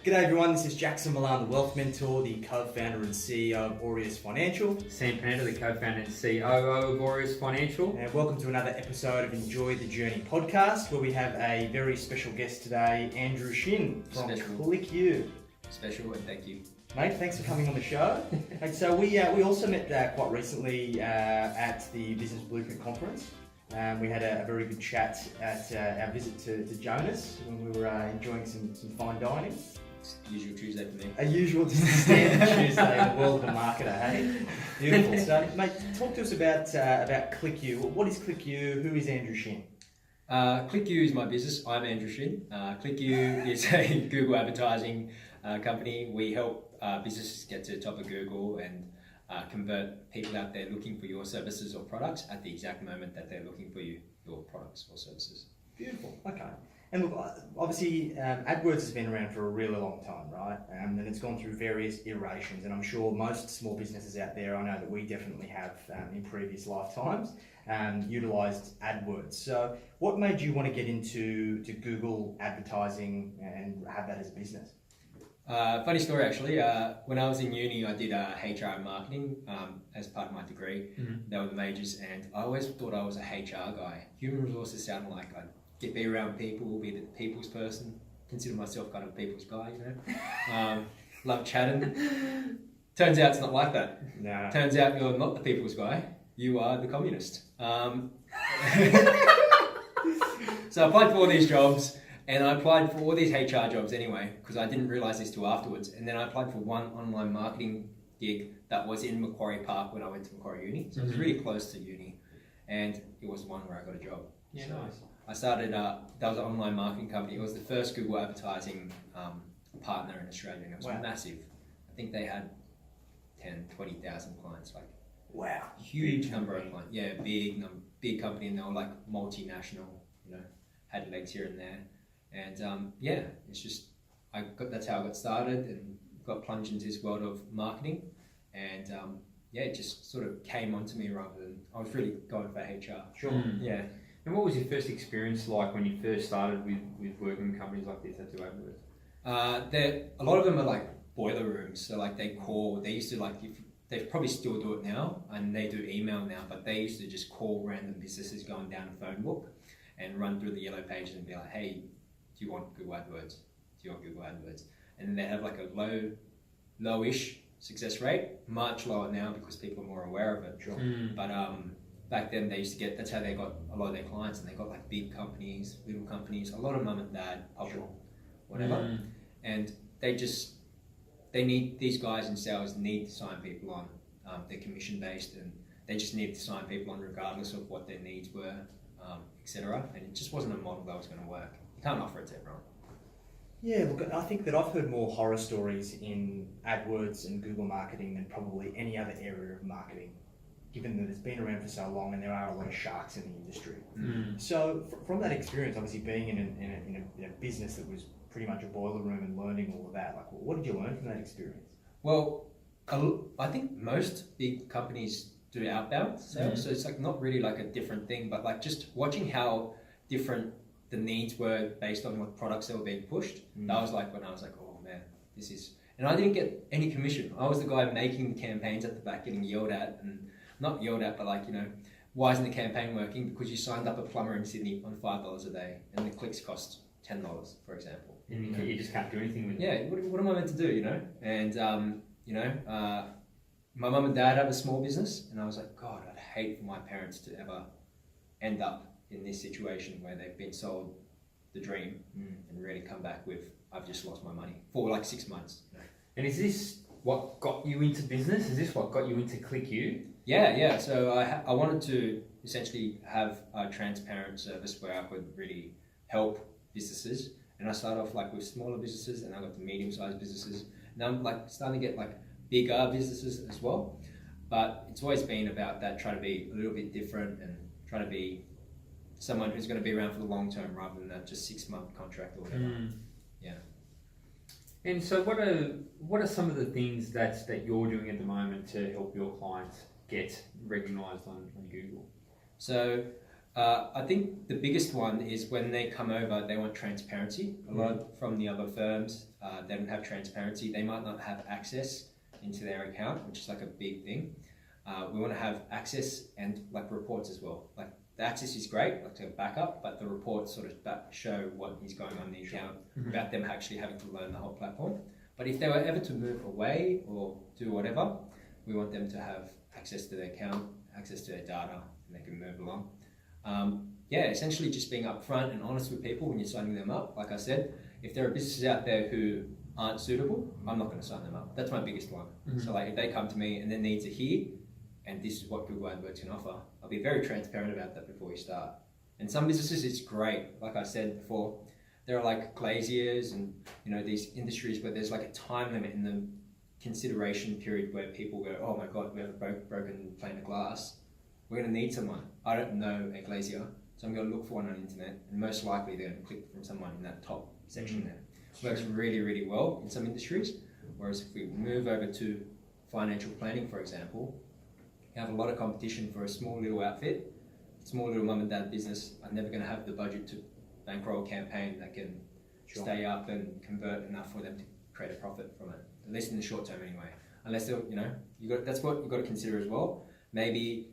G'day everyone, this is Jackson Milan, the Wealth Mentor, the co-founder and CEO of Aureus Financial. Sam Panda, the co-founder and COO of Aureus Financial. And welcome to another episode of Enjoy the Journey podcast, where we have a very special guest today, Andrew Shin from ClickU. Special, and thank you. Mate, thanks for coming on the show. Mate, so we also met quite recently at the Business Blueprint Conference. We had a very good chat at our visit to Jonas when we were enjoying some fine dining. Usual Tuesday for me. A usual standard Tuesday in the world of a marketer, hey? Beautiful. So, mate, talk to us about ClickU. What is ClickU? Who is Andrew Shin? ClickU is my business. I'm Andrew Shin. ClickU is a Google advertising company. We help businesses get to the top of Google and convert people out there looking for your services or products at the exact moment that they're looking for your products or services. Beautiful. Okay. And look, obviously, AdWords has been around for a really long time, right? And it's gone through various iterations. And I'm sure most small businesses out there, I know that we definitely have in previous lifetimes, utilised AdWords. So what made you want to get into Google advertising and have that as a business? Funny story, actually. When I was in uni, I did HR and marketing as part of my degree. Mm-hmm. They were the majors, and I always thought I was a HR guy. Human resources sounded like I'd be around people, be the people's person. Consider myself kind of a people's guy, you know. Love chatting. Turns out it's not like that. No. Turns out you're not the people's guy. You are the communist. So I applied for all these jobs, and I applied for all these HR jobs anyway, because I didn't realise this till afterwards. And then I applied for one online marketing gig that was in Macquarie Park when I went to Macquarie Uni. So it was really close to uni, and it was the one where I got a job. Yeah, so nice. I started, that was an online marketing company. It was the first Google advertising partner in Australia, and it was massive. I think they had 10, 20,000 clients, like wow, huge number of clients. Yeah, big company, and they were like multinational, you know, had legs here and there. And it's just, that's how I got started and got plunged into this world of marketing. And it just sort of came onto me rather than, I was really going for HR. Sure. Yeah. And what was your first experience like when you first started with working with companies like this that do AdWords? A lot of them are like boiler rooms. So like they used to they probably still do it now, and they do email now, but they used to just call random businesses going down a phone book and run through the yellow pages and be like, hey, do you want Google AdWords? Do you want Google AdWords? And then they have like a lowish success rate, much lower now because people are more aware of it. Sure. But back then they used to that's how they got a lot of their clients, and they got like big companies, little companies, a lot of mum and dad, public, whatever. And they need, these guys in sales need to sign people on. They're commission based, and they just need to sign people on regardless of what their needs were, etc. And it just wasn't a model that was going to work. You can't offer it to everyone. Yeah, look, I think that I've heard more horror stories in AdWords and Google marketing than probably any other area of marketing, given that it's been around for so long and there are a lot of sharks in the industry. So from that experience, obviously being in a business that was pretty much a boiler room and learning all of that, like what did you learn from that experience? Well, I think most big companies do outbound sales, so it's like not really like a different thing, but like just watching how different the needs were based on what products they were being pushed. That was like when I was like, oh man, this is, and I didn't get any commission. I was the guy making the campaigns at the back, getting yelled at, and not yelled at, but like, you know, why isn't the campaign working? Because you signed up a plumber in Sydney on $5 a day and the clicks cost $10, for example. And you just can't do anything with it. Yeah, what am I meant to do, you know? And, my mum and dad have a small business, and I was like, God, I'd hate for my parents to ever end up in this situation where they've been sold the dream and really come back with, I've just lost my money for like 6 months. You know? And is this what got you into business? Is this what got you into ClickU? Yeah. So I wanted to essentially have a transparent service where I could really help businesses. And I started off like with smaller businesses, and I got to medium-sized businesses. Now I'm like starting to get like bigger businesses as well. But it's always been about that, trying to be a little bit different and trying to be someone who's going to be around for the long term rather than that just 6-month contract or whatever. Yeah. And so what are some of the things that you're doing at the moment to help your clients get recognised on Google? So I think the biggest one is when they come over, they want transparency. A lot from the other firms, they don't have transparency. They might not have access into their account, which is like a big thing. We want to have access and like reports as well. Like the access is great, like to back up, but the reports sort of show what is going on in the account without them actually having to learn the whole platform. But if they were ever to move away or do whatever, we want them to have access to their account, access to their data, and they can move along. Essentially just being upfront and honest with people when you're signing them up. Like I said, if there are businesses out there who aren't suitable, I'm not going to sign them up. That's my biggest one. So like if they come to me and their needs are here, and this is what Google AdWords can offer, I'll be very transparent about that before we start. And some businesses, it's great. Like I said before, there are like glaziers and these industries where there's like a time limit in the consideration period where people go, oh my God, we have a broken pane of glass. We're going to need someone. I don't know a glazier, so I'm going to look for one on the internet, and most likely they're going to click from someone in that top section there. It works really, really well in some industries. Whereas if we move over to financial planning, for example, you have a lot of competition for a small little outfit. Small little mum and dad business are never going to have the budget to bankroll a campaign that can stay up and convert enough for them to create a profit from it, at least in the short term anyway. Unless they're, that's what you've got to consider as well. Maybe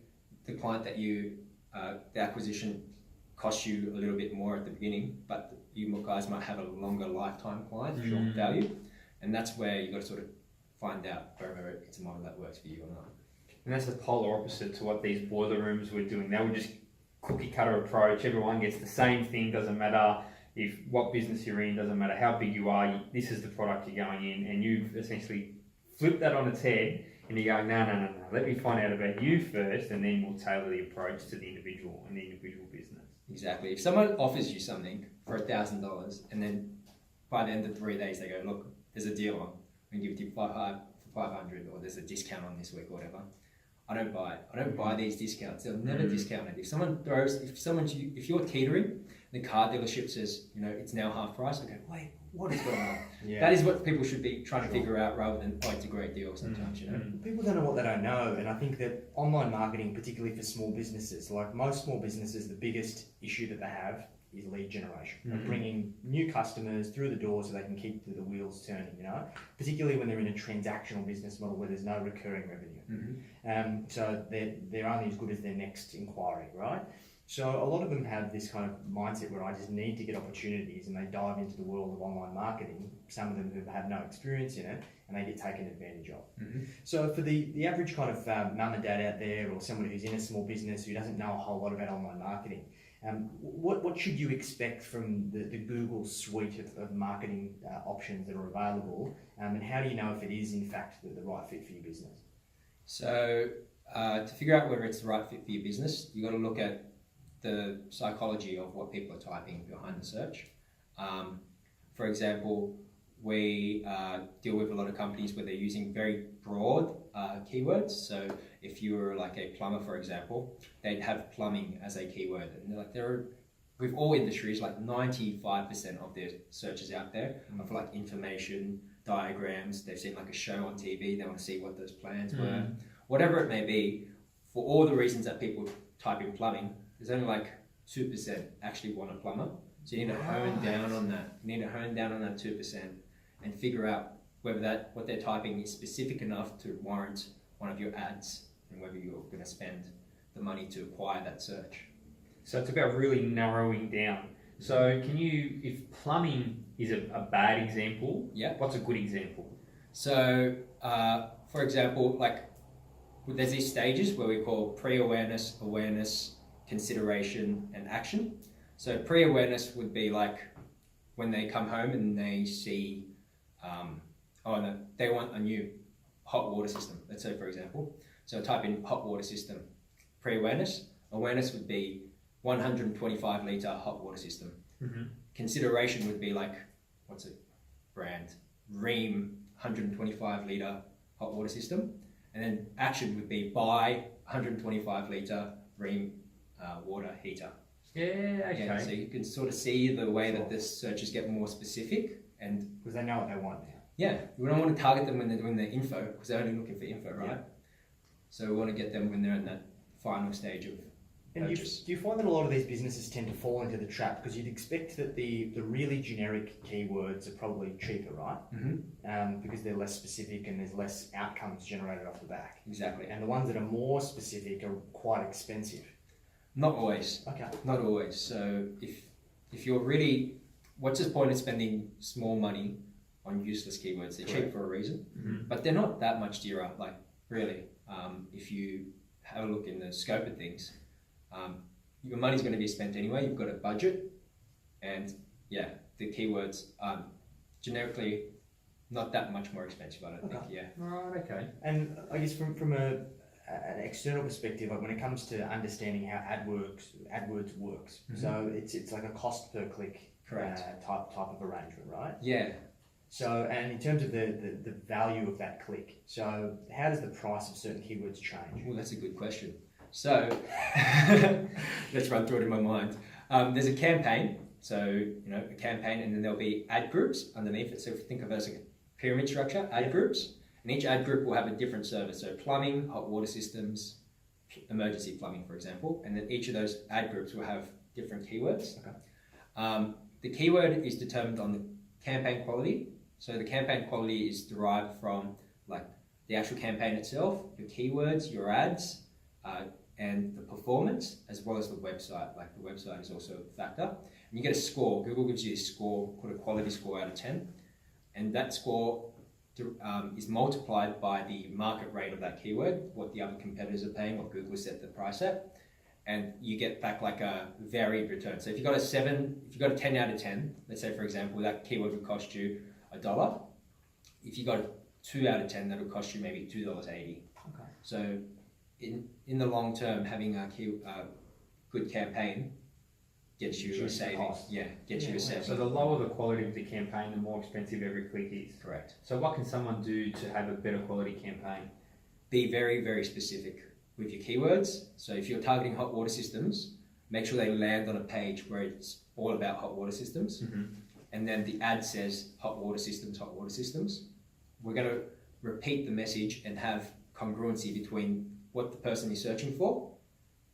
the client that the acquisition costs you a little bit more at the beginning, but you guys might have a longer lifetime client value, and that's where you've got to sort of find out whether it's a model that works for you or not. And that's the polar opposite to what these boiler rooms were doing. They were just cookie cutter approach. Everyone gets the same thing. Doesn't matter what business you're in. Doesn't matter how big you are. This is the product you're going in, and you've essentially flipped that on its head. And you're going, no. Let me find out about you first, and then we'll tailor the approach to the individual and the individual business. Exactly. If someone offers you something for $1,000, and then by the end of 3 days they go, look, there's a deal on. We can give it to you for $500, or there's a discount on this week, or whatever. I don't buy it. I don't buy these discounts. They'll never discount it. If you're catering, the car dealership says, it's now half price. I go, wait, what is going on? That is what people should be trying to figure out, rather than, it's a great deal sometimes, People don't know what they don't know, and I think that online marketing, particularly for small businesses, like most small businesses, the biggest issue that they have is lead generation. Like bringing new customers through the door so they can keep the wheels turning, particularly when they're in a transactional business model where there's no recurring revenue. So they're only as good as their next inquiry, right? So a lot of them have this kind of mindset where I just need to get opportunities, and they dive into the world of online marketing, some of them who have no experience in it, and they get taken advantage of. So for the average kind of mum and dad out there, or someone who's in a small business who doesn't know a whole lot about online marketing, what should you expect from the Google suite of marketing options that are available, and how do you know if it is in fact the right fit for your business? So to figure out whether it's the right fit for your business, you've got to look at the psychology of what people are typing behind the search. For example, we deal with a lot of companies where they're using very broad keywords. So if you were like a plumber, for example, they'd have plumbing as a keyword. And with all industries, like 95% of their searches out there are for like information, diagrams. They've seen like a show on TV. They want to see what those plans were. Whatever it may be, for all the reasons that people type in plumbing, there's only like 2% actually want a plumber. So you need to hone down on that. You need to hone down on that 2% and figure out whether what they're typing is specific enough to warrant one of your ads, and whether you're going to spend the money to acquire that search. So it's about really narrowing down. So if plumbing is a bad example, what's a good example? So for example, there's these stages where we call pre-awareness, awareness, consideration, and action. So pre-awareness would be like when they come home and they see, they want a new hot water system, let's say, for example. So type in hot water system, pre-awareness. Awareness would be 125 litre hot water system. Consideration would be like, what's a brand? Ream 125 litre hot water system. And then action would be buy 125 litre Ream water heater. Okay. So you can sort of see the way that this searches get more specific, and because they know what they want now. Yeah, we don't want to target them when they're doing their info, because they're only looking for info, right? Yeah. So we want to get them when they're in that final stage of And purchase. do you find that a lot of these businesses tend to fall into the trap because you'd expect that the really generic keywords are probably cheaper, right? Because they're less specific and there's less outcomes generated off the back. Exactly. And the ones that are more specific are quite expensive. Not always. Okay. Not always. So if you're really, what's the point of spending small money on useless keywords? They're cheap for a reason, but they're not that much dearer. Like really, if you have a look in the scope of things, your money's going to be spent anyway. You've got a budget, and yeah, the keywords are generically not that much more expensive. I don't think. Yeah. Right. Okay. And I guess from an external perspective, like when it comes to understanding how AdWords works, so it's like a cost per click type of arrangement, right? Yeah. So, and in terms of the value of that click, so how does the price of certain keywords change? Well, that's a good question. So let's run through it in my mind. There's a campaign, so a campaign, and then there'll be ad groups underneath it. So if you think of it as a pyramid structure, ad groups, and each ad group will have a different service. So plumbing, hot water systems, emergency plumbing, for example, and then each of those ad groups will have different keywords. Okay. The keyword is determined on the campaign quality. So the campaign quality is derived from like the actual campaign itself, your keywords, your ads, and the performance, as well as the website. Like the website is also a factor. And you get a score. Google gives you a score called a quality score out of 10. And that score is multiplied by the market rate of that keyword, what the other competitors are paying, what Google set the price at. And you get back like a varied return. So if you got a 10 out of 10, let's say for example, that keyword would cost you $1. If you got a 2 out of 10, that would cost you maybe $2.80. Okay. So in the long term, having a good campaign gets you a saving. Yeah, gets you a saving. So the lower the quality of the campaign, the more expensive every click is. Correct. So what can someone do to have a better quality campaign? Be very, very specific with your keywords. So if you're targeting hot water systems, make sure they land on a page where it's all about hot water systems. And then the ad says hot water systems, hot water systems. We're going to repeat the message and have congruency between what the person is searching for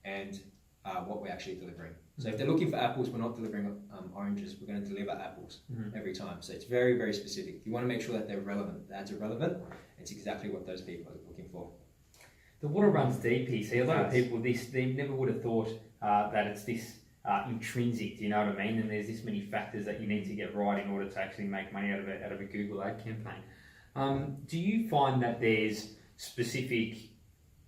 and what we're actually delivering. So if they're looking for apples, we're not delivering oranges, we're going to deliver apples every time. So it's very, very specific. You want to make sure that they're relevant. The ads are relevant. It's exactly what those people are looking for. The water runs deep. You see, a lot of people, they never would have thought that it's this intrinsic, do you know what I mean? And there's this many factors that you need to get right in order to actually make money out of a Google ad campaign. Do you find that there's specific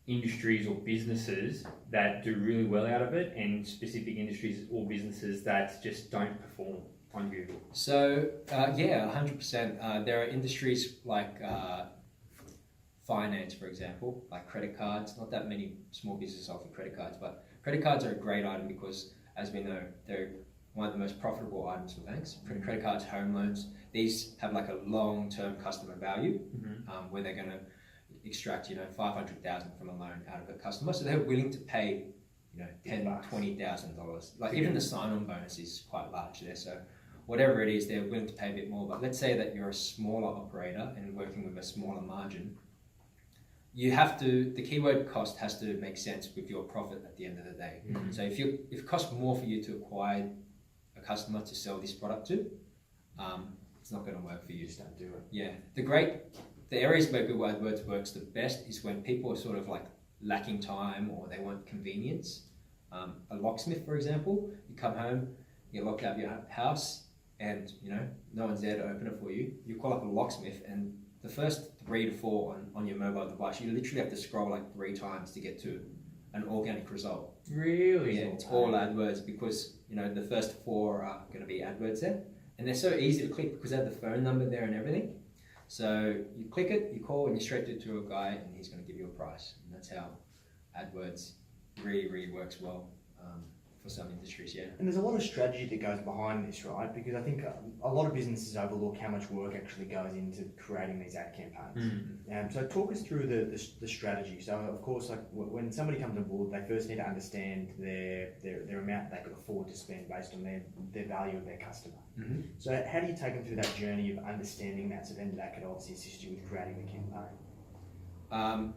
industries or businesses that do really well out of it, and specific industries or businesses that just don't perform on Google? So yeah, 100%. There are industries like finance, for example, like credit cards. Not that many small businesses offer credit cards, but credit cards are a great item because, as we know, they're one of the most profitable items for banks. Credit cards, home loans, these have like a long-term customer value where they're going to extract, $500,000 from a loan out of a customer. So they're willing to pay, $10,000, $20,000. Like even the sign-on bonus is quite large there. So whatever it is, they're willing to pay a bit more. But let's say that you're a smaller operator and working with a smaller margin. The keyword cost has to make sense with your profit at the end of the day. So if it costs more for you to acquire a customer to sell this product to, it's not going to work for you. Just don't do it. Yeah. The areas where Google AdWords works the best is when people are sort of like lacking time or they want convenience. A locksmith, for example, you come home, you're locked out of your house, and no one's there to open it for you. You call up a locksmith, and the first 3 to 4 on your mobile device, you literally have to scroll like 3 times to get to an organic result. Really? Yeah, it's all AdWords because the first 4 are going to be AdWords there, and they're so easy to click because they have the phone number there and everything. So you click it, you call, and you straight to a guy, and he's going to give you a price. And that's how AdWords really, really works well for some industries, yeah. And there's a lot of strategy that goes behind this, right? Because I think a lot of businesses overlook how much work actually goes into creating these ad campaigns. So talk us through the strategy. So of course, like when somebody comes on board, they first need to understand their amount they could afford to spend based on their value of their customer. So how do you take them through that journey of understanding that, so then that could obviously assist you with creating the campaign?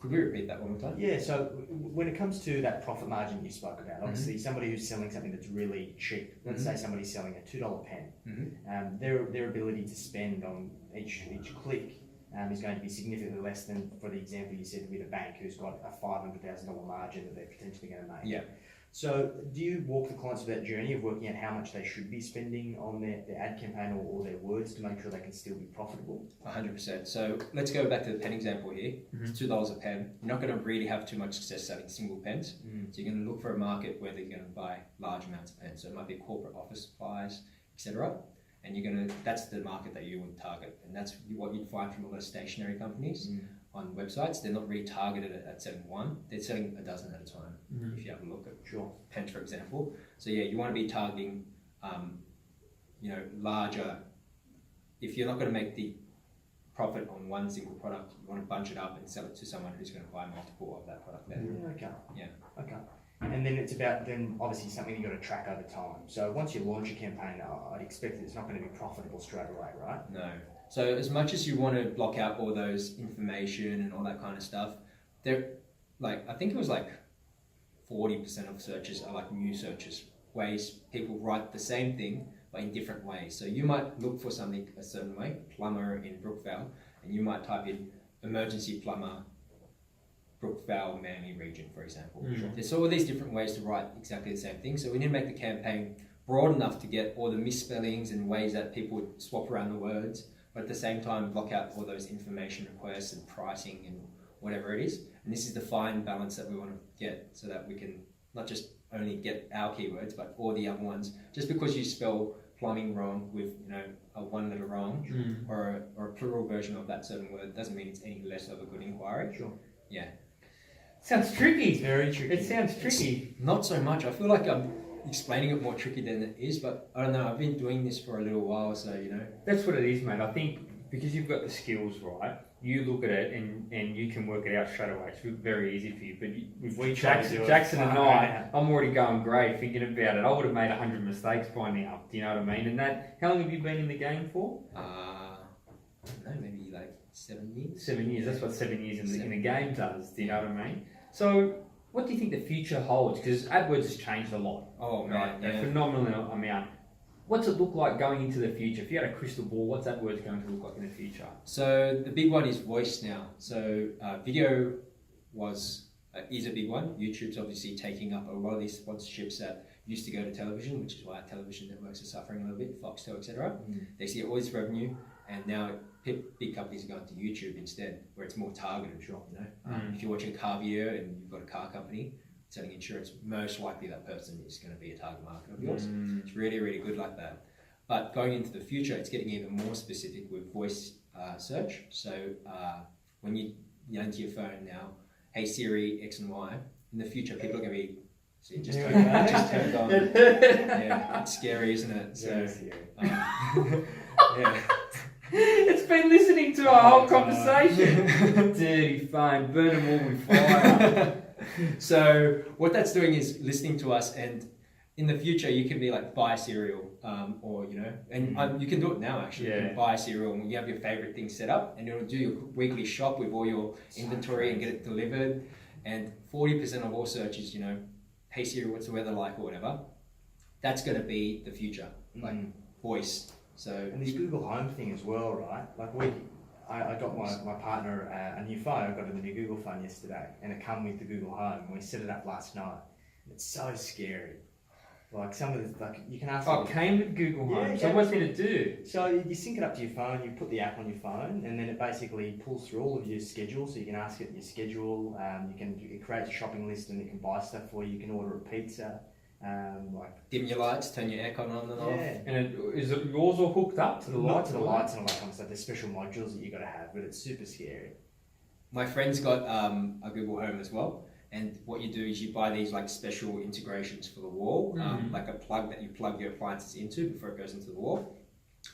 Could we repeat that one more time? Yeah, so when it comes to that profit margin you spoke about, obviously somebody who's selling something that's really cheap, let's say somebody's selling a $2 pen, their ability to spend on each click is going to be significantly less than, for the example you said, with a bank who's got a $500,000 margin that they're potentially going to make. Yeah. So do you walk the clients through that journey of working out how much they should be spending on their ad campaign or their words to make sure they can still be profitable? 100%. So let's go back to the pen example here. It's $2 a pen. You're not going to really have too much success selling single pens. So you're going to look for a market where they're going to buy large amounts of pens. So it might be corporate office supplies, etc. And that's the market that you would target. And that's what you'd find from a lot of stationery companies on websites. They're not really targeted at selling one. They're selling a dozen at a time. If you have a look at pens, for example. So yeah, you want to be targeting, larger. If you're not going to make the profit on one single product, you want to bunch it up and sell it to someone who's going to buy multiple of that product then. Okay. And then it's about obviously something you've got to track over time. So once you launch a campaign, I'd expect that it's not going to be profitable straight away, right? No. So as much as you want to block out all those information and all that kind of stuff, I think it was 40% of searches are new searches, ways people write the same thing but in different ways. So you might look for something a certain way, plumber in Brookvale, and you might type in emergency plumber, Brookvale, Manly region, for example. There's all these different ways to write exactly the same thing. So we need to make the campaign broad enough to get all the misspellings and ways that people would swap around the words, but at the same time block out all those information requests and pricing and whatever it is. And this is the fine balance that we want to get so that we can not just only get our keywords, but all the other ones. Just because you spell plumbing wrong with a one letter wrong or a plural version of that certain word doesn't mean it's any less of a good inquiry. Sure. Yeah. Sounds tricky. It's very tricky. It sounds tricky. Not so much. I feel like I'm explaining it more tricky than it is, but I don't know. I've been doing this for a little while, so That's what it is, mate. I think because you've got the skills right, you look at it and you can work it out straight away. It's very easy for you. But with Jackson and I'm already going grey thinking about it. I would have made 100 mistakes by now. Do you know what I mean? And how long have you been in the game for? I don't know, maybe 7 years. 7 years. That's what 7 years in the game does. Do you know what I mean? So, what do you think the future holds? Because AdWords has changed a lot. Oh man, a phenomenal amount. What's it look like going into the future? If you had a crystal ball, what's AdWords going to look like in the future? So the big one is voice now. So video is a big one. YouTube's obviously taking up a lot of these sponsorships that used to go to television, which is why television networks are suffering a little bit, Foxtel, etc. They see all this revenue, and now big companies are going to YouTube instead, where it's more targeted. If you're watching Carvier and you've got a car company selling insurance, most likely that person is going to be a target market of yours. It's really, really good like that. But going into the future, it's getting even more specific with voice search. So when you enter your phone now, hey Siri, X and Y, in the future people are going to be just turned on. Yeah, it's scary, isn't it? So, yeah. It's been listening to our whole conversation. Dirty phone, burn them all with fire. So what that's doing is listening to us, and in the future you can be buy cereal, or you can do it now actually. You can buy cereal and you have your favorite thing set up, and it'll do your weekly shop with all your inventory and get it delivered. And 40% of all searches, hey Siri, what's the weather like, or whatever. That's going to be the future, voice. So and this Google Home thing as well, right? I got my partner a new phone. I got him a new Google phone yesterday, and it come with the Google Home. We set it up last night. It's so scary. Some of the you can ask. Oh, it came with Google Home. So what's it do? So you sync it up to your phone. You put the app on your phone, and then it basically pulls through all of your schedule. So you can ask it your schedule. It creates a shopping list, and it can buy stuff for you. You can order a pizza. Dim your lights, turn your aircon on and off. And is it yours all hooked up to the lights? To the lights and all that kind of stuff. There's special modules that you got to have, but it's super scary. My friend's got a Google Home as well, and what you do is you buy these special integrations for the wall, like a plug that you plug your appliances into before it goes into the wall.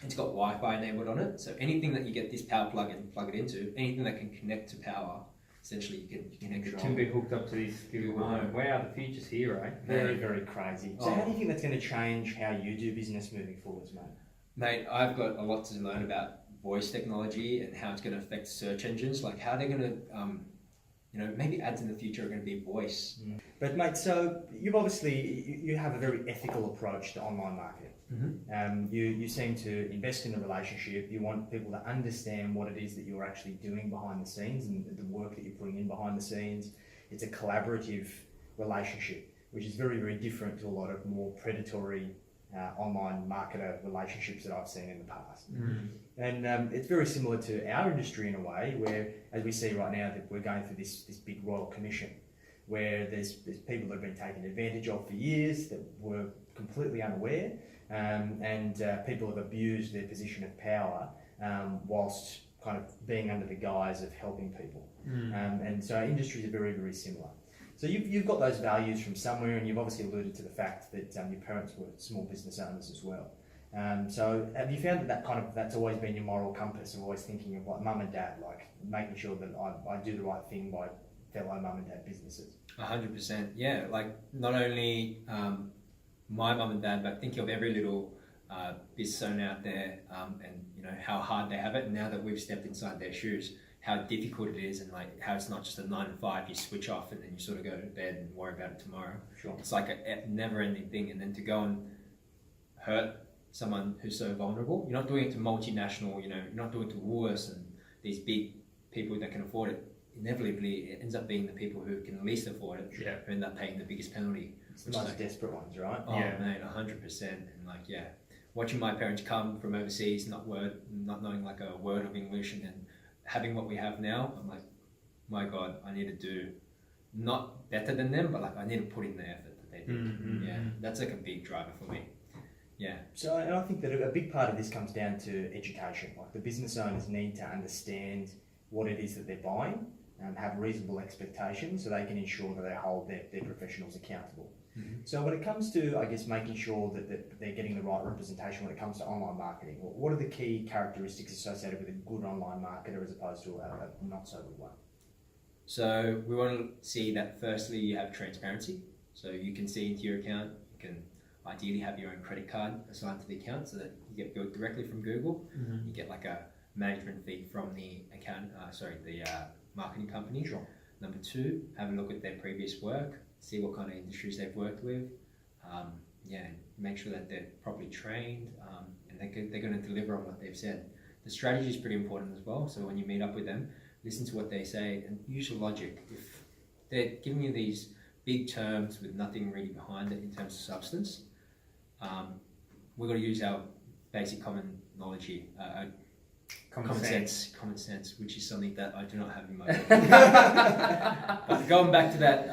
It's got Wi-Fi enabled on it, so anything that you get this power plug and plug it into, anything that can connect to power, essentially you can connect it can be hooked up to this Google Home. Wow, the future's here, right? Very, very crazy. So how do you think that's going to change how you do business moving forwards, mate? Mate, I've got a lot to learn about voice technology and how it's going to affect search engines, how they're going to maybe ads in the future are going to be voice. But mate, so you've obviously you have a very ethical approach to online marketing. You seem to invest in the relationship. You want people to understand what it is that you're actually doing behind the scenes and the work that you're putting in behind the scenes. It's a collaborative relationship, which is very, very different to a lot of more predatory online marketer relationships that I've seen in the past. And it's very similar to our industry in a way, where, as we see right now, that we're going through this big royal commission, where there's people that have been taken advantage of for years that were completely unaware, and people have abused their position of power whilst kind of being under the guise of helping people. And so our industries are very, very similar. So you've got those values from somewhere, and you've obviously alluded to the fact that your parents were small business owners as well. So have you found that's always been your moral compass, of always thinking of like mum and dad, like making sure that I do the right thing by fellow mum and dad businesses? 100%, yeah. Like not only my mum and dad, but thinking of every little business owner out there, and how hard they have it. And now that we've stepped inside their shoes, how difficult it is, and like how it's not just a 9 to 5, you switch off and then you sort of go to bed and worry about it tomorrow. Sure. It's like a never-ending thing, and then to go and hurt someone who's so vulnerable. You're not doing it to multinational, you're not doing it to Woolworths and these big people that can afford it. Inevitably, it ends up being the people who can least afford it who end up paying the biggest penalty. It's the most desperate ones, right? Oh, mate, 100%. And watching my parents come from overseas, not knowing like a word of English, and then having what we have now, I'm like, my God, I need to do not better than them, but like I need to put in the effort that they did. That's like a big driver for me. Yeah. So, and I think that a big part of this comes down to education. Like the business owners need to understand what it is that they're buying, have reasonable expectations, so they can ensure that they hold their professionals accountable. So when it comes to, I guess, making sure that they're getting the right representation when it comes to online marketing, what are the key characteristics associated with a good online marketer as opposed to a not so good one? So we want to see that firstly you have transparency, so you can see into your account. You can ideally have your own credit card assigned to the account so that you get billed directly from Google. You get like a management fee from the marketing company. Sure. Number 2, have a look at their previous work, see what kind of industries they've worked with. Make sure that they're properly trained, and they're going to deliver on what they've said. The strategy is pretty important as well. So when you meet up with them, listen to what they say and use your logic. If they're giving you these big terms with nothing really behind it in terms of substance, we've got to use our basic common knowledge here. Common sense, which is something that I do not have in my book. But going back to that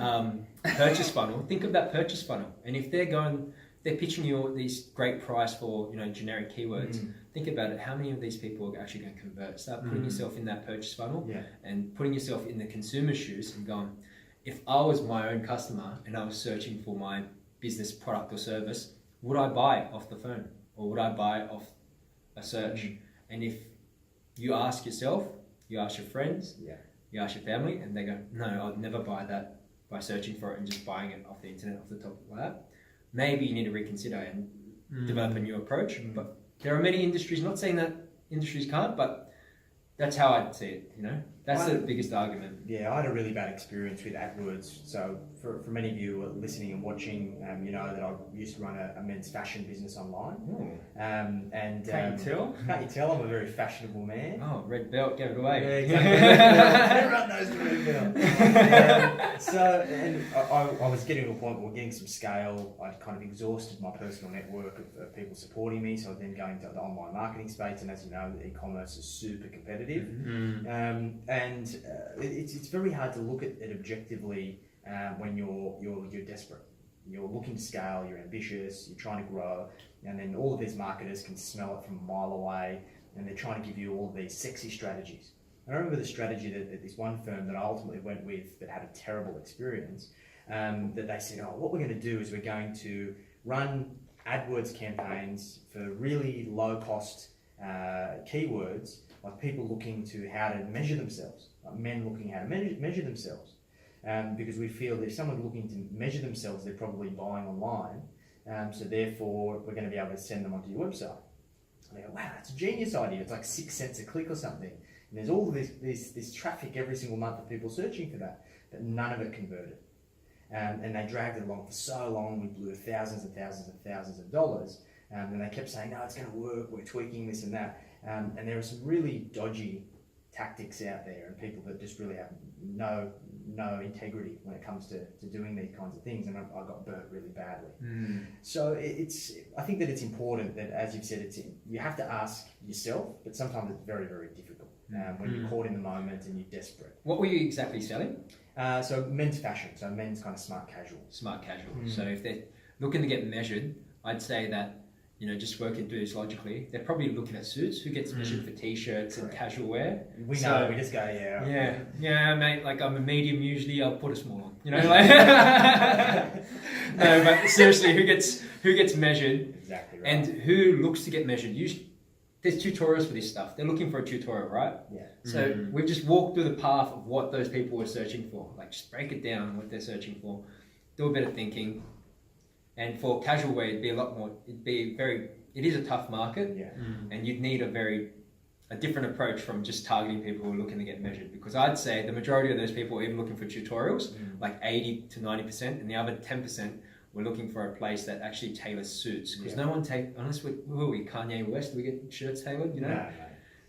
purchase funnel, think of that purchase funnel. And if they're pitching you these great price for generic keywords, think about it. How many of these people are actually going to convert? Start putting yourself in that purchase funnel and putting yourself in the consumer's shoes and going, if I was my own customer and I was searching for my business product or service, would I buy off the phone or would I buy off a search? And if you ask yourself, you ask your friends, you ask your family, and they go, no, I'd never buy that by searching for it and just buying it off the internet, off the top of that. Maybe you need to reconsider and develop a new approach. But there are many industries, not saying that industries can't, but that's how I'd see it, That's the biggest argument. Yeah, I had a really bad experience with AdWords. So for many of you listening and watching, you know that I used to run a men's fashion business online. Can't you tell? Can't you tell I'm a very fashionable man? Oh, red belt, give it away. Yeah, exactly. Everyone knows the red belt. So, and I was getting to a point where we're getting some scale. I'd kind of exhausted my personal network of people supporting me. So I was then going to the online marketing space. And as you know, e-commerce is super competitive. And it's very hard to look at it objectively when you're desperate. You're looking to scale, you're ambitious, you're trying to grow, and then all of these marketers can smell it from a mile away, and they're trying to give you all of these sexy strategies. And I remember the strategy that this one firm that I ultimately went with that had a terrible experience, that they said, what we're going to do is we're going to run AdWords campaigns for really low cost keywords, like people looking to how to measure themselves, like men looking how to measure themselves. Because we feel that if someone's looking to measure themselves, they're probably buying online. So therefore, we're going to be able to send them onto your website. And they go, wow, that's a genius idea. It's like 6 cents a click or something. And there's all this traffic every single month of people searching for that. but none of it converted. And they dragged it along for so long. We blew thousands and thousands and thousands of dollars. And they kept saying, no, it's going to work. We're tweaking this and that. And there are some really dodgy tactics out there, and people that just really have no integrity when it comes to doing these kinds of things. And I got burnt really badly. So I think that it's important that, as you've said, you have to ask yourself, but sometimes it's very, very difficult when you're caught in the moment and you're desperate. What were you exactly selling? So men's fashion, so men's kind of smart casual. Smart casual. So if they're looking to get measured, I'd say that, just working through this logically, they're probably looking at suits. Who gets measured for t-shirts and casual wear? We know, we just go, yeah, mate, like I'm a medium usually, I'll put a small on, like. No, but seriously, who gets measured? Exactly right. And who looks to get measured? Usually, there's tutorials for this stuff. They're looking for a tutorial, right? Yeah. So we've just walked through the path of what those people were searching for. Like, just break it down, what they're searching for. Do a bit of thinking. And for casual wear, it is a tough market. Yeah. And you'd need a different approach from just targeting people who are looking to get measured. Because I'd say the majority of those people are even looking for tutorials, like 80 to 90%, and the other 10% were looking for a place that actually tailors suits. Because no one unless who are we, Kanye West, do we get shirts tailored, No, mate.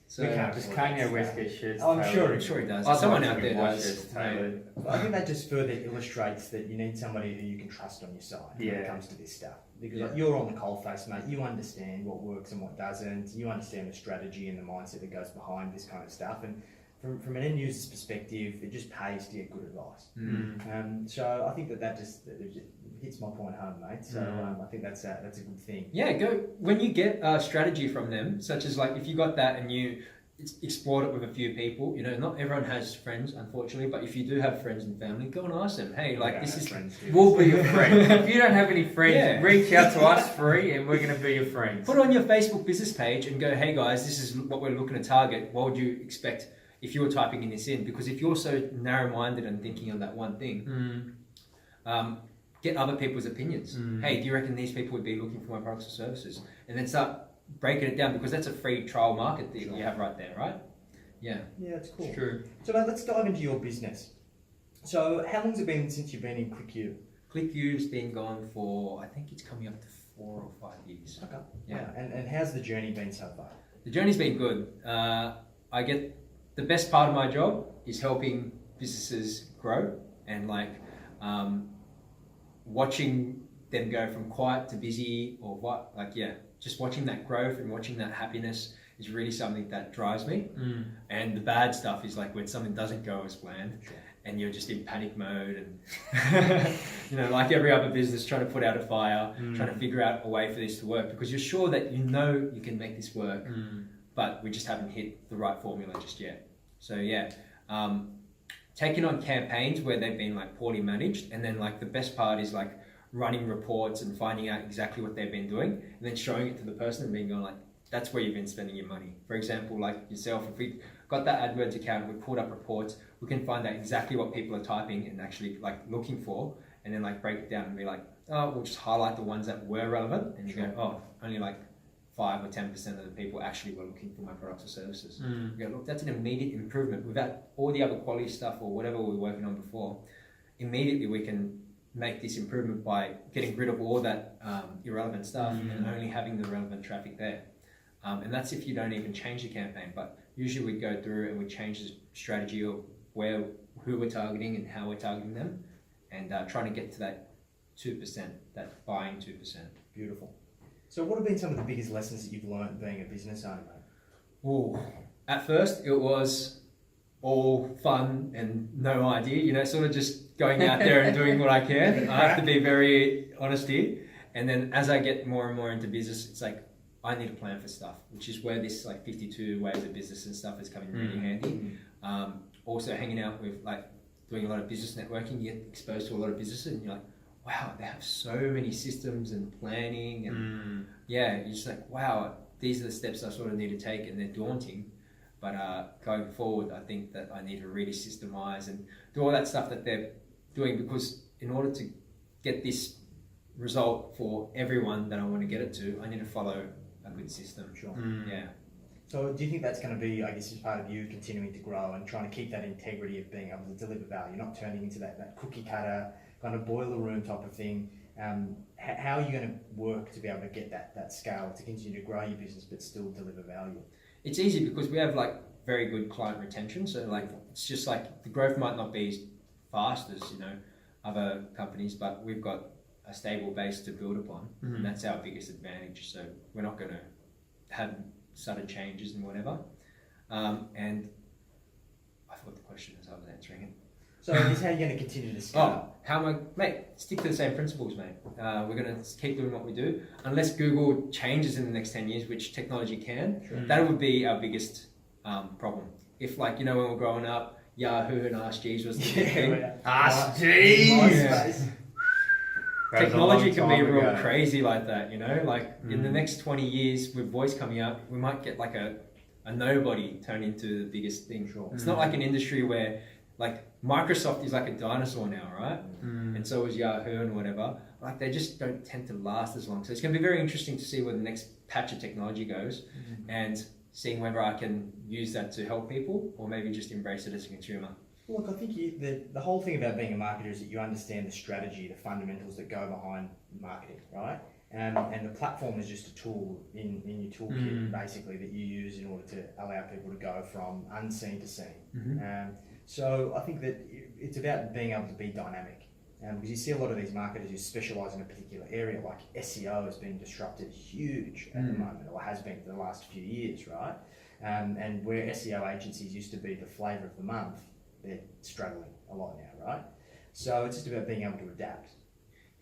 So We can't. Does Kanye West get shirts I'm tailored? sure he does. I'd Someone like out to there get my does. shirts tailored. I think that just further illustrates that you need somebody who you can trust on your side when it comes to this stuff. Because like, you're on the coalface, mate. You understand what works and what doesn't. You understand the strategy and the mindset that goes behind this kind of stuff. And from an end user's perspective, it just pays to get good advice. So I think that just hits my point home, mate. So I think that's a good thing. Yeah, when you get a strategy from them, such as like if you got that and you explored it with a few people, not everyone has friends, unfortunately, but if you do have friends and family, go and ask them, hey, like we'll be your friend. If you don't have any friends, reach out to us free and we're going to be your friends. Put on your Facebook business page and go, hey guys, this is what we're looking to target. What would you expect if you were typing in this in? Because if you're so narrow-minded and thinking on that one thing, get other people's opinions. Hey, do you reckon these people would be looking for my products or services? And then start breaking it down, because that's a free trial market that you have right there, right? Yeah. Yeah, it's cool. True. So let's dive into your business. So how long has it been since you've been in ClickU? ClickU's been gone for, I think it's coming up to 4 or 5 years. Okay. Yeah. And how's the journey been so far? The journey's been good. I get the best part of my job is helping businesses grow and watching them go from quiet to busy just watching that growth and watching that happiness is really something that drives me. And the bad stuff is like when something doesn't go as planned and you're just in panic mode and like every other business trying to put out a fire, trying to figure out a way for this to work, because you're sure that you can make this work, but we just haven't hit the right formula just yet. So taking on campaigns where they've been like poorly managed, and then like the best part is like running reports and finding out exactly what they've been doing and then showing it to the person and being going like, that's where you've been spending your money. For example, like yourself, if we got that AdWords account, we pulled up reports, we can find out exactly what people are typing and actually like looking for, and then like break it down and be like, oh, we'll just highlight the ones that were relevant, and you go, oh, only like 5 or 10% of the people actually were looking for my products or services. You go, look, that's an immediate improvement without all the other quality stuff or whatever we were working on before. Immediately we can make this improvement by getting rid of all that irrelevant stuff and only having the relevant traffic there. And that's if you don't even change the campaign, but usually we go through and we change the strategy of who we're targeting and how we're targeting them, and trying to get to that 2%, that buying 2%. Beautiful. So what have been some of the biggest lessons that you've learned being a business owner, mate? Ooh, at first it was all fun and no idea, sort of just going out there and doing what I can. I have to be very honest here. And then as I get more and more into business, it's like, I need a plan for stuff, which is where this like 52 ways of business and stuff is coming really handy. Also hanging out with doing a lot of business networking, you get exposed to a lot of businesses and you're like, wow, they have so many systems and planning and you're just like, wow, these are the steps I sort of need to take, and they're daunting. But going forward, I think that I need to really systemize and do all that stuff that they're doing, because in order to get this result for everyone that I want to get it to, I need to follow a good system. Sure. Yeah. So do you think that's going to be, I guess, as part of you continuing to grow and trying to keep that integrity of being able to deliver value, not turning into that cookie cutter kind of boiler room type of thing? How are you going to work to be able to get that scale to continue to grow your business but still deliver value? It's easy because we have like very good client retention. So like it's just like the growth might not be as fast as other companies, but we've got a stable base to build upon, and that's our biggest advantage. So we're not going to have sudden changes and whatever. And I forgot the question as I was answering it. So is how you're going to continue to scale? How am I, mate? Stick to the same principles, mate. We're going to keep doing what we do, unless Google changes in the next 10 years, which technology can. Sure. That would be our biggest problem. If when we're growing up, Yahoo and Ask Jeeves was the big thing. Ask Jeeves! MySpace. Technology can be real crazy like that, in the next 20 years with voice coming out, we might get like a nobody turn into the biggest thing. Sure. It's not like an industry where like Microsoft is like a dinosaur now, right? And so is Yahoo and whatever. Like they just don't tend to last as long. So it's going to be very interesting to see where the next patch of technology goes and seeing whether I can use that to help people or maybe just embrace it as a consumer. Look, I think the whole thing about being a marketer is that you understand the strategy, the fundamentals that go behind marketing, right? And the platform is just a tool in your toolkit, basically, that you use in order to allow people to go from unseen to seen. So I think that it's about being able to be dynamic. Because you see a lot of these marketers who specialise in a particular area, like SEO has been disrupted huge at the moment, or has been for the last few years, right? And where SEO agencies used to be the flavour of the month, they're struggling a lot now, right? So it's just about being able to adapt.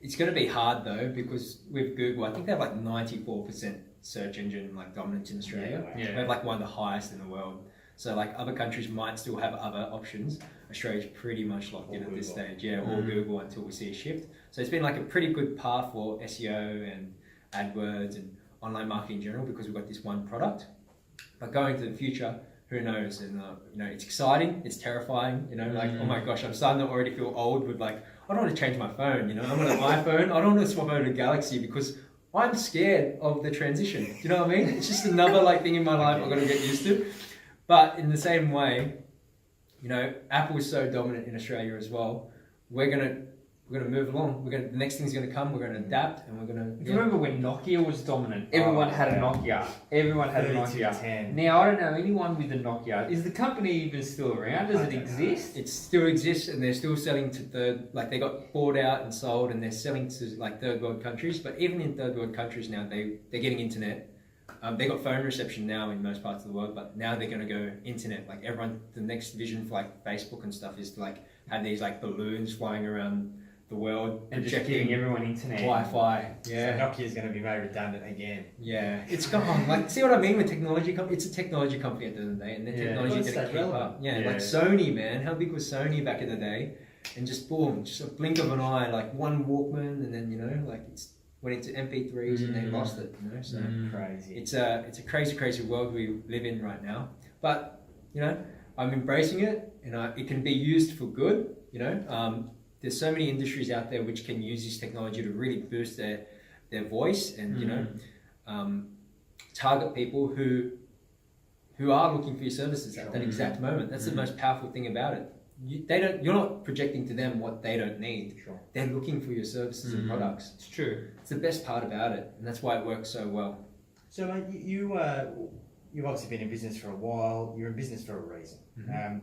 It's going to be hard though, because with Google, I think they have like 94% search engine dominance in Australia. Yeah, wow. We have like one of the highest in the world. So like other countries might still have other options. Australia's pretty much locked in at this stage. Or Google until we see a shift. So it's been like a pretty good path for SEO and AdWords and online marketing in general because we've got this one product. But going to the future, who knows? And it's exciting, it's terrifying. Oh my gosh, I'm starting to already feel old with I don't want to change my phone. I'm on an iPhone. I don't want to swap over to Galaxy because I'm scared of the transition. Do you know what I mean? It's just another thing in my life I've got to get used to. But in the same way, Apple is so dominant in Australia as well. We're gonna move along. The next thing's gonna come. We're gonna adapt, and we're gonna. Do you remember when Nokia was dominant? Everyone had a Nokia. Everyone had a Nokia. 3210. Now I don't know anyone with a Nokia. Is the company even still around? Does it exist? It still exists, and they're still selling to they got bought out and sold, and they're selling to third world countries. But even in third world countries now, they're getting internet. They got phone reception now in most parts of the world, but now they're going to go internet. Everyone, the next vision for Facebook and stuff is to have these balloons flying around the world and just giving everyone internet, Wi-Fi. Yeah, so Nokia's going to be made redundant again. Yeah, it's gone. See what I mean with technology? It's a technology company at the end of the day, and the technology is going to keep up. Yeah, Sony, man. How big was Sony back in the day? And just boom, just a blink of an eye, one Walkman, and then it's went into MP3s and they lost it. So crazy. It's a crazy world we live in right now. But I'm embracing it, and it can be used for good. There's so many industries out there which can use this technology to really boost their voice and target people who are looking for your services at that exact moment. That's the most powerful thing about it. You're not projecting to them what they don't need. Sure. They're looking for your services and products. It's true. It's the best part about it, and that's why it works so well. So, mate, you've obviously been in business for a while. You're in business for a reason.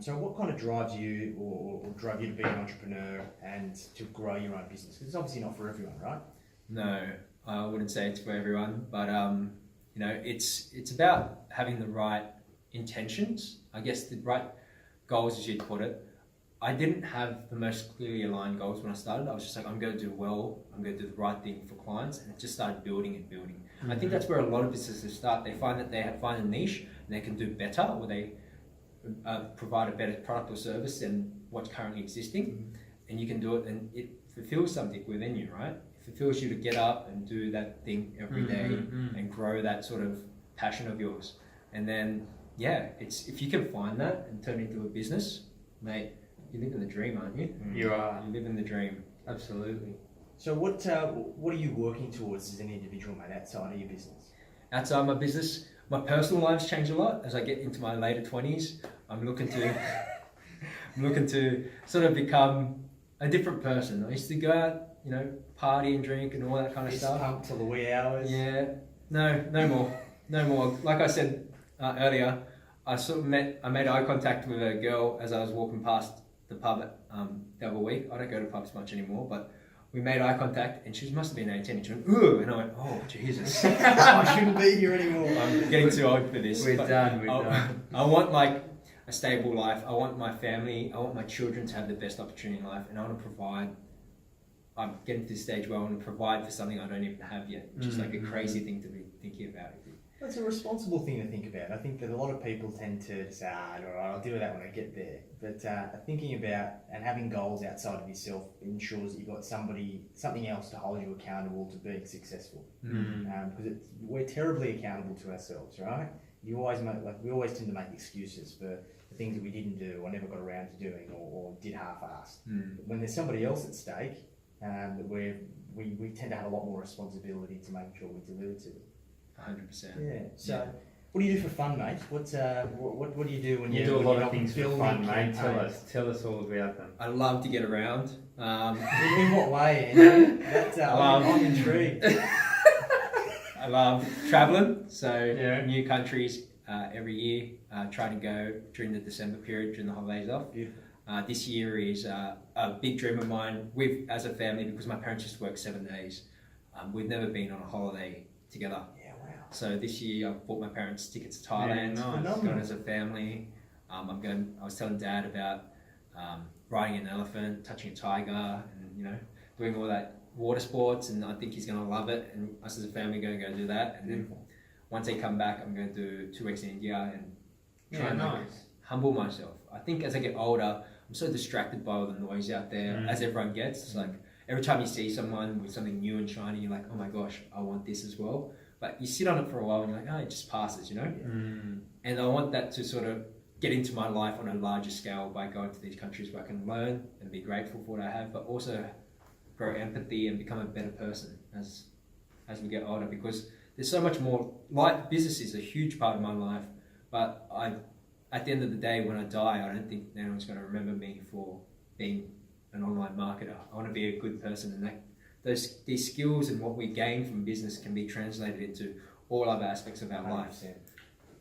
So, what kind of drives you, or drove you to be an entrepreneur and to grow your own business? Because it's obviously not for everyone, right? No, I wouldn't say it's for everyone, but it's about having the right intentions. I guess the right goals, as you'd put it. I didn't have the most clearly aligned goals when I started. I was just I'm going to do well, I'm going to do the right thing for clients, and it just started building and building. I think that's where a lot of businesses start. They find that they find a niche and they can do better, or they provide a better product or service than what's currently existing, and you can do it, and it fulfills something within you, right? It fulfills you to get up and do that thing every day and grow that sort of passion of yours. And then, it's if you can find that and turn it into a business, mate, you live in the dream, aren't you? You are. You live in the dream. Absolutely. So what are you working towards as an individual, mate, outside of your business? outside my business. My personal life's changed a lot as I get into my later 20s. I'm looking to sort of become a different person. I used to go out, party and drink and all that kind of stuff. Pump till the wee hours. Yeah, no more. Like I said earlier, I made eye contact with a girl as I was walking past the pub the other week. I don't go to pubs much anymore, but we made eye contact and she must have been 18 and she went, ooh, and I went, oh, Jesus. I shouldn't be here anymore. I'm getting too old for this. We're done. I want like a stable life. I want my family, I want my children to have the best opportunity in life, and I want to provide. I'm getting to this stage where I want to provide for something I don't even have yet, which is like a crazy thing to be thinking about. That's a responsible thing to think about. I think that a lot of people tend to say, all right, I'll deal with that when I get there. But thinking about and having goals outside of yourself ensures that you've got something else to hold you accountable to being successful. Because we're terribly accountable to ourselves, right? We always tend to make excuses for the things that we didn't do or never got around to doing or did half-assed. But when there's somebody else at stake, we tend to have a lot more responsibility to make sure we deliver to them. 100%. Yeah. So, what do you do for fun, mate? What do you do when you do a lot of things for fun, mate? Tell us all about them. I love to get around. In what way? I'm intrigued. I love traveling, so new countries every year. Try to go during the December period, during the holidays off. Beautiful. This year is a big dream of mine. As a family, because my parents used to work 7 days, we've never been on a holiday together. Yeah, wow. So this year I bought my parents tickets to Thailand. Nice. Going as a family. I was telling Dad about riding an elephant, touching a tiger, and doing all that water sports. And I think he's going to love it. And us as a family are going to go do that. And then once they come back, I'm going to do 2 weeks in India and try and humble myself. I think as I get older, I'm so distracted by all the noise out there, as everyone gets. It's like every time you see someone with something new and shiny, you're like, oh my gosh, I want this as well. But you sit on it for a while and you're like, oh, it just passes, And I want that to sort of get into my life on a larger scale by going to these countries where I can learn and be grateful for what I have, but also grow empathy and become a better person as we get older. Because there's so much more. Business is a huge part of my life, but at the end of the day, when I die, I don't think anyone's going to remember me for being an online marketer. I want to be a good person, and these skills and what we gain from business can be translated into all other aspects of our lives.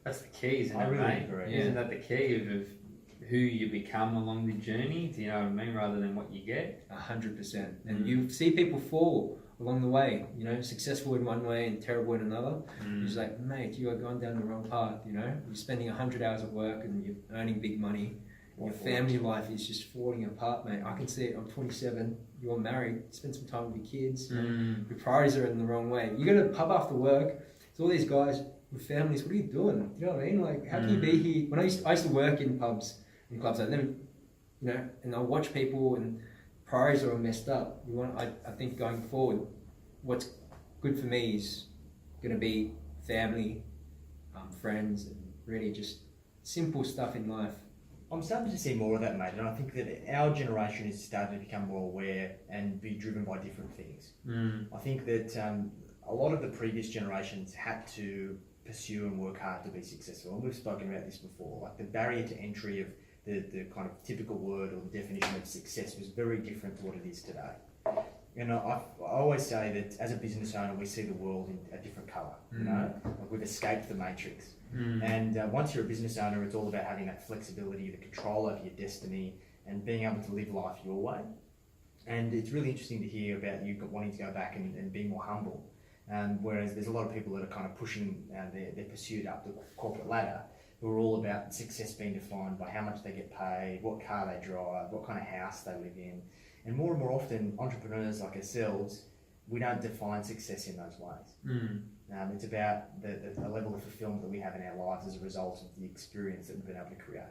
That's the key, isn't I it, really mate? agree. Isn't that the key of who you become along the journey? Do you know what I mean? Rather than what you get. 100%. And you see people fall along the way, successful in one way and terrible in another. You're just like, mate, you are going down the wrong path, You're spending 100 hours of work and you're earning big money. Your family life is just falling apart, mate. I can see it. I'm 27. You're married. Spend some time with your kids. Your priorities are in the wrong way. You go to a pub after work. It's all these guys with families. What are you doing? You know what I mean? Like, how can you be here? When I used to work in pubs and clubs, I never, and I watch people and priorities are all messed up. I think going forward, what's good for me is going to be family, friends, and really just simple stuff in life. I'm starting to see more of that, mate, and I think that our generation is starting to become more aware and be driven by different things. I think that a lot of the previous generations had to pursue and work hard to be successful, and we've spoken about this before. Like the barrier to entry of the kind of typical word or the definition of success was very different to what it is today. And I always say that as a business owner, we see the world in a different colour. Like we've escaped the matrix. And once you're a business owner, it's all about having that flexibility, the control over your destiny, and being able to live life your way. And it's really interesting to hear about you wanting to go back and be more humble. Whereas there's a lot of people that are kind of pushing their pursuit up the corporate ladder, who are all about success being defined by how much they get paid, what car they drive, what kind of house they live in. And more often, entrepreneurs like ourselves, we don't define success in those ways. It's about the level of fulfillment that we have in our lives as a result of the experience that we've been able to create,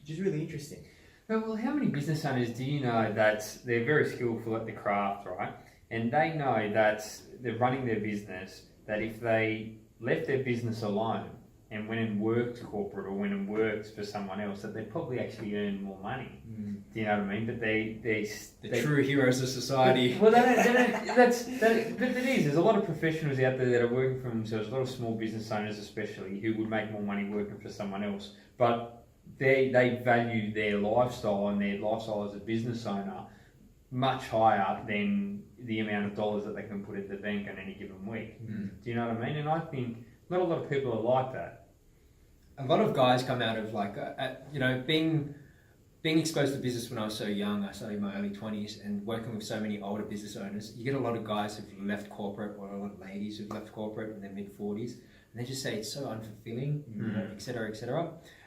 which is really interesting. Well, how many business owners do you know that they're very skillful at the craft, right? And they know that they're running their business, that if they left their business alone, and went and worked corporate or went and worked for someone else, that they probably actually earn more money. Do you know what I mean? But the true heroes of society. Well, but it is. There's a lot of professionals out there that are working for themselves. A lot of small business owners, especially, who would make more money working for someone else, but they value their lifestyle and their lifestyle as a business owner much higher than the amount of dollars that they can put in the bank on any given week. Do you know what I mean? And I think not a lot of people are like that. A lot of guys come out of like, being exposed to business when I was so young. I started in my early 20s, and working with so many older business owners, you get a lot of guys who've left corporate, or a lot of ladies who've left corporate in their mid-40s, and they just say it's so unfulfilling, et cetera,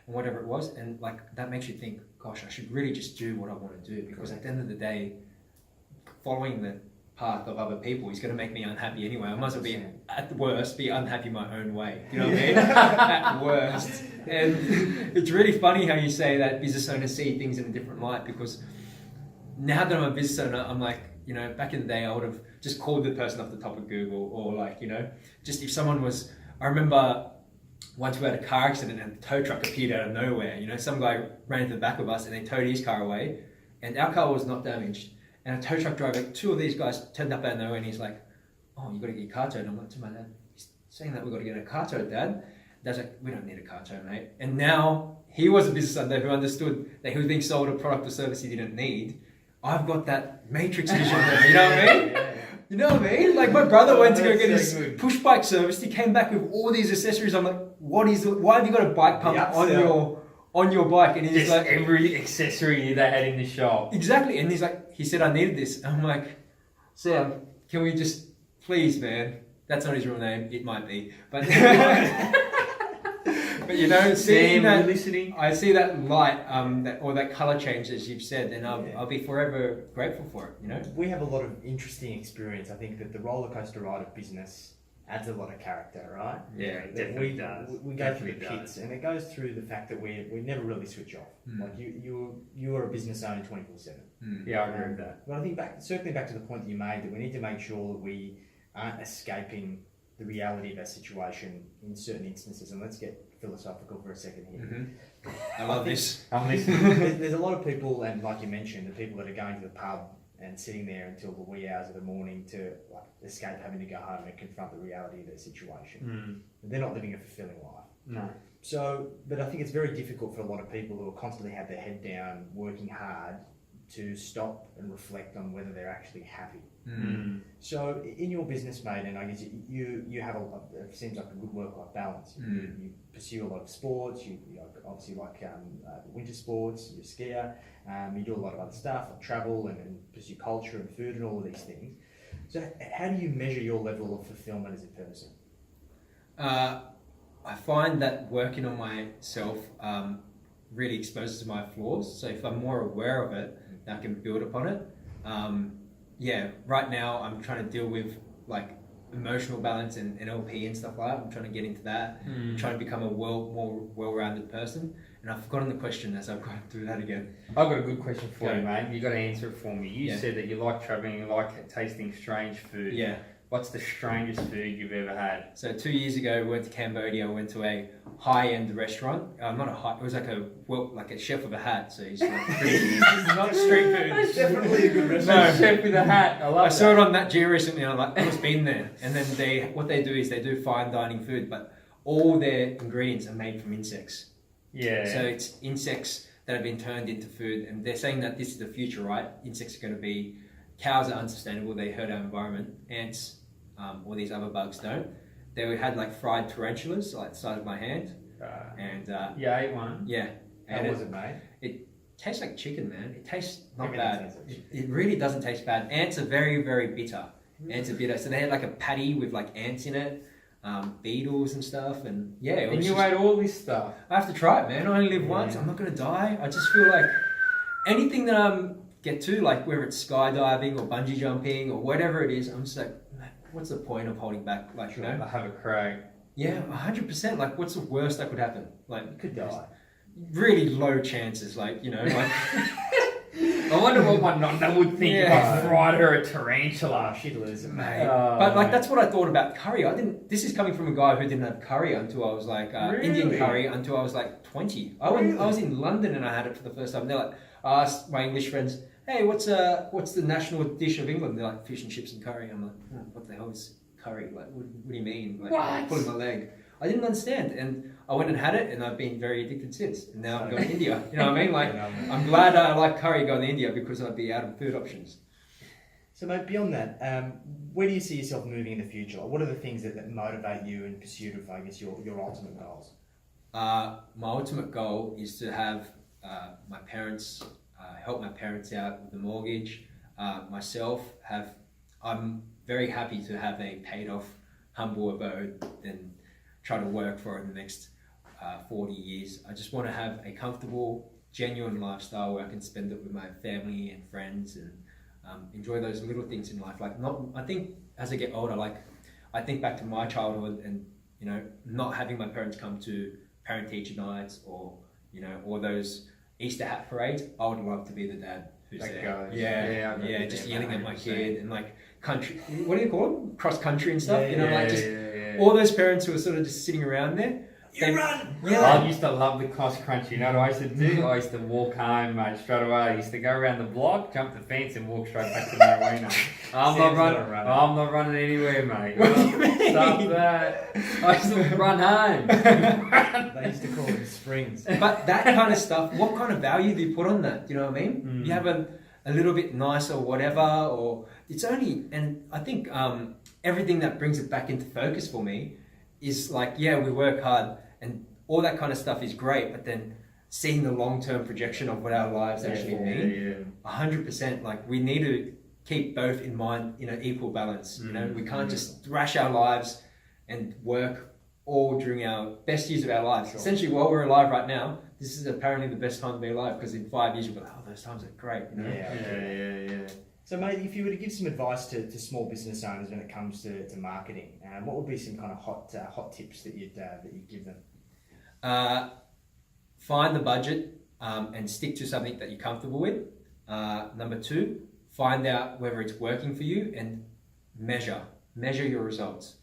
and whatever it was. And like, that makes you think, gosh, I should really just do what I want to do, because at the end of the day, following the path of other people is going to make me unhappy anyway. I might as well be, at the worst, be unhappy my own way. You know what I mean? At worst. And it's really funny how you say that business owners see things in a different light, because now that I'm a business owner, I'm like, back in the day, I would have just called the person off the top of Google, or like, just if someone was, I remember once we had a car accident and the tow truck appeared out of nowhere. Some guy ran into the back of us and they towed his car away, and our car was not damaged. And a tow truck driver, two of these guys turned up out of nowhere, and he's like, "Oh, you got to get your car towed." And I'm like, to my dad, he's saying that we got to get a car towed, Dad. Dad's like, "We don't need a car tow, mate." And now he was a business owner who understood that he was being sold a product or service he didn't need. I've got that matrix vision there, you know what I mean? You know what I mean? Like, my brother went to go get his push bike serviced. He came back with all these accessories. I'm like, why have you got a bike pump on your bike? And he's just like, every accessory they had in the shop. Exactly. And he's like, he said, I needed this. And I'm like, Sam, can we just, please, man? That's not his real name. It might be. But, but seeing that, listening. I see that light, that color change, as you've said, and I'll be forever grateful for it, We have a lot of interesting experience. I think that the roller coaster ride of business adds a lot of character, right? Yeah, it definitely does. We go through the pits, and it goes through the fact that we never really switch off. Like you are a business owner 24/7. Yeah, I agree with that. But I think circling back to the point that you made, that we need to make sure that we aren't escaping the reality of our situation in certain instances. And let's get philosophical for a second here. I love this. I'm listening. There's a lot of people, and like you mentioned, the people that are going to the pub and sitting there until the wee hours of the morning to escape having to go home and confront the reality of their situation. They're not living a fulfilling life. No. So, but I think it's very difficult for a lot of people who constantly have their head down, working hard, to stop and reflect on whether they're actually happy. So, in your business, mate, and I guess you have it seems like a good work-life balance. You pursue a lot of sports. You obviously like winter sports. You're a skier. You do a lot of other stuff, like travel and pursue culture and food and all of these things. So, how do you measure your level of fulfillment as a person? I find that working on myself really exposes my flaws. So if I'm more aware of it, then I can build upon it. Right now I'm trying to deal with like emotional balance and NLP and stuff like that. I'm trying to get into that. I'm trying to become a more well-rounded person. And I've forgotten the question as I've gone through that again. I've got a good question for you, mate. You got to answer it for me. You said that you like travelling, you like tasting strange food. Yeah. What's the strangest food you've ever had? So 2 years ago, we went to Cambodia. We went to a high-end restaurant. It was like a chef with a hat. So he's like pretty. Not street food. It's definitely a good restaurant. No, chef with a hat. I saw it on Nat Geo recently, and I'm like, I've been there. And then what they do is they do fine dining food, but all their ingredients are made from insects. Yeah. So it's insects that have been turned into food, and they're saying that this is the future, right? Insects are going to be. Cows are unsustainable. They hurt our environment. Ants. All these other bugs don't. They had like fried tarantulas, like the size of my hand. Yeah, I ate one. Yeah. How was it, mate? It tastes like chicken, man. It tastes not Everything bad. tastes like chicken. It really doesn't taste bad. Ants are very, very bitter. Ants are bitter. So they had like a patty with like ants in it, beetles and stuff. And yeah. And you ate all this stuff. I have to try it, man. I only live once. I'm not going to die. I just feel like anything that I get to, like whether it's skydiving or bungee jumping or whatever it is, I'm just like, what's the point of holding back? Like, I have a crack. Yeah, 100%. Like, what's the worst that could happen? Like, You could die. Really low chances. Like, like. I wonder what my nonna would think if I fried her a Oh, tarantula. she'd lose it, Mate. mate. But like that's what I thought about curry. This is coming from a guy who didn't have curry until I was like Indian Really? curry until I was like 20. I was in London and I had it for the first time. They're like, I asked my English friends, hey, what's the national dish of England? They're like fish and chips and curry. I'm like, what the hell is curry? Like, what do you mean? Like, What? pulling my leg. I didn't understand, and I went and had it, and I've been very addicted since. And now I'm going to India. You know what I mean? Like, I'm glad I like curry going to India because I'd be out of food options. So, mate, beyond that, where do you see yourself moving in the future? Like, what are the things that motivate you in pursuit of, I guess, your ultimate goals? My ultimate goal is to have my parents help my parents out with the mortgage. I'm very happy to have a paid off, humble abode and try to work for it in the next 40 years. I just want to have a comfortable, genuine lifestyle where I can spend it with my family and friends and enjoy those little things in life. I think as I get older, I think back to my childhood and, not having my parents come to parent-teacher nights or those Easter hat parades. I would love to be the dad who's That there. goes. Yeah, just there, yelling at my 100%. kid and like country. What do you call them? Cross country and stuff. Yeah. All those parents who are sort of just sitting around there. Run! I used to love the cross country. You know what I used to do? I used to walk home, mate, straight away. I used to go around the block, jump the fence, and walk straight back to the arena. I'm not running anywhere, mate. What do you mean? Stop that. I used to run home. They used to call them springs. But that kind of stuff, what kind of value do you put on that? Do you know what I mean? Mm. You have a little bit nicer or whatever, or it's only, and I think everything that brings it back into focus for me is like, yeah, we work hard and all that kind of stuff is great, but then seeing the long-term projection of what our lives actually mean, 100%, like we need to keep both in mind in an equal balance. We can't just thrash our lives and work all during our best years of our lives. Sure. Essentially, while we're alive right now, this is apparently the best time to be alive because in 5 years you'll be like, oh, those times are great. Yeah. So, mate, if you were to give some advice to small business owners when it comes to marketing, what would be some kind of hot tips that you'd give them? Find the budget and stick to something that you're comfortable with. Number 2, find out whether it's working for you and measure your results.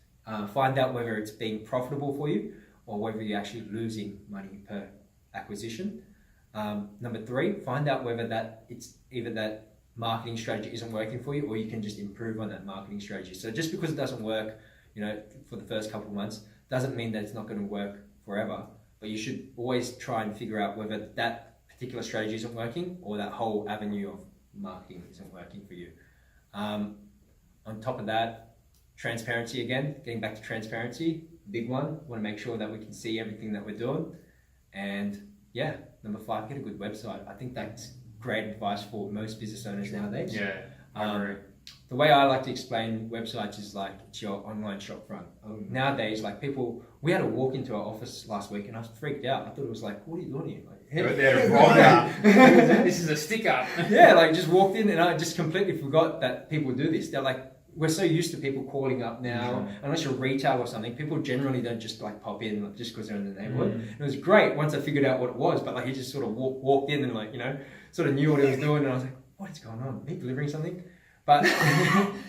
Find out whether it's being profitable for you or whether you're actually losing money per acquisition. Number 3, find out whether it's either that marketing strategy isn't working for you or you can just improve on that marketing strategy. So just because it doesn't work, for the first couple of months, doesn't mean that it's not going to work forever. But you should always try and figure out whether that particular strategy isn't working or that whole avenue of marketing isn't working for you. On top of that, transparency again, getting back to transparency, big one. Want to make sure that we can see everything that we're doing. And yeah, number 5, get a good website. I think that's great advice for most business owners nowadays. Yeah, I agree. The way I like to explain websites is like it's your online shop front. Nowadays, like we had to walk into our office last week and I was freaked out. I thought it was like, what are you doing here? This is a sticker. Yeah, like just walked in and I just completely forgot that people do this. They're like, we're so used to people calling up now, unless you're retail or something, people generally don't just like pop in just because they're in the neighborhood. It was great once I figured out what it was, but like he just sort of walked in and like, sort of knew what he was doing and I was like, what is going on? Are you delivering something? But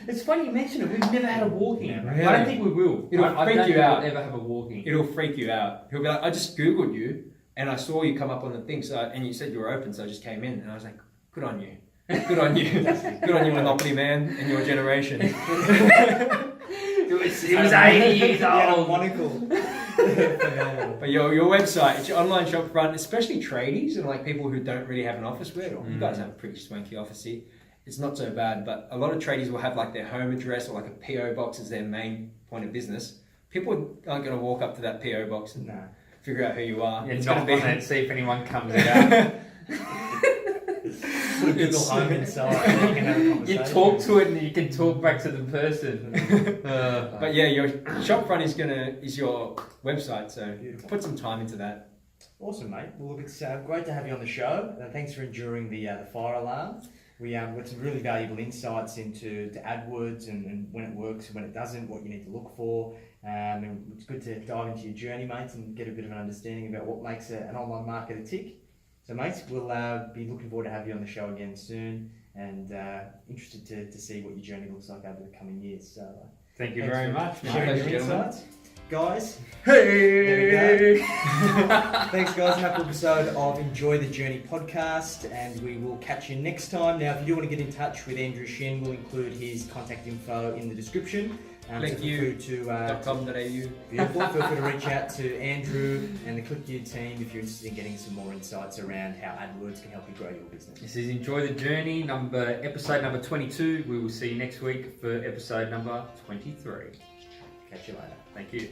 it's funny you mention it. We've never had a walk-in. Yeah, really? I don't think we will. It'll freak you out. We'll ever have a walk-in. It'll freak you out. He'll be like, I just Googled you and I saw you come up on the thing, and you said you were open, so I just came in and I was like, good on you. Good on you. Good on you, Monopoly man, and your generation. It was 80 years old. But your website, it's your online shop front, especially tradies and like people who don't really have an office. You guys have a pretty swanky office here. It's not so bad, but a lot of tradies will have like their home address or like a PO box as their main point of business. People aren't going to walk up to that PO box and figure out who you are. Yeah, knock on it and see if anyone comes out. Google Home inside. You talk to it and you can talk back to the person. But yeah, your shop front is your website, so put some time into that. Awesome, mate. Well, look, it's great to have you on the show. Thanks for enduring the fire alarm. We got some really valuable insights into AdWords and when it works and when it doesn't, what you need to look for. And it's good to dive into your journey, mates, and get a bit of an understanding about what makes an online marketer tick. So, mate, we'll be looking forward to have you on the show again soon, and interested to see what your journey looks like over the coming years. So, thank you very much. Sharing your insights. Guys, Hey! there we go. Thanks, guys. Another episode of Enjoy the Journey podcast, and we will catch you next time. Now, if you do want to get in touch with Andrew Shin, we'll include his contact info in the description. Thank you. .com.au. Beautiful. Feel free to reach out to Andrew and the ClickU team if you're interested in getting some more insights around how AdWords can help you grow your business. This is Enjoy the Journey, episode number 22. We will see you next week for episode number 23. Catch you later. Thank you.